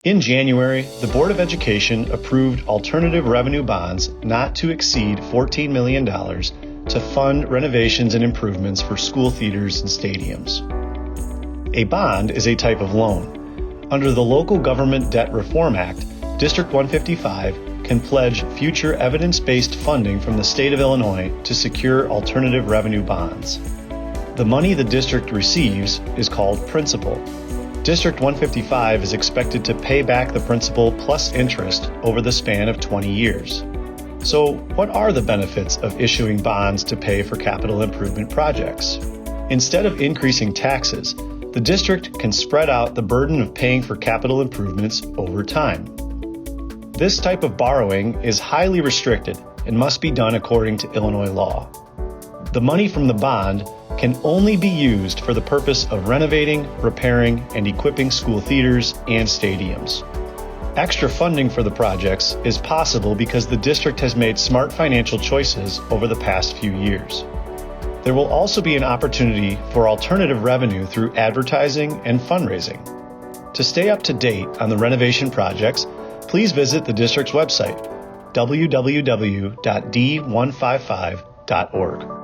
In January, the Board of Education approved alternative revenue bonds not to exceed $14 million to fund renovations and improvements for school theaters and stadiums. A bond is a type of loan. Under the Local Government Debt Reform Act, District 155 can pledge future evidence-based funding from the state of Illinois to secure alternative revenue bonds. The money the district receives is called principal. District 155 is expected to pay back the principal plus interest over the span of 20 years. So, what are the benefits of issuing bonds to pay for capital improvement projects? Instead of increasing taxes, the district can spread out the burden of paying for capital improvements over time. This type of borrowing is highly restricted and must be done according to Illinois law. The money from the bond can only be used for the purpose of renovating, repairing, and equipping school theaters and stadiums. Extra funding for the projects is possible because the district has made smart financial choices over the past few years. There will also be an opportunity for alternative revenue through advertising and fundraising. To stay up to date on the renovation projects, please visit the district's website, www.d155.org.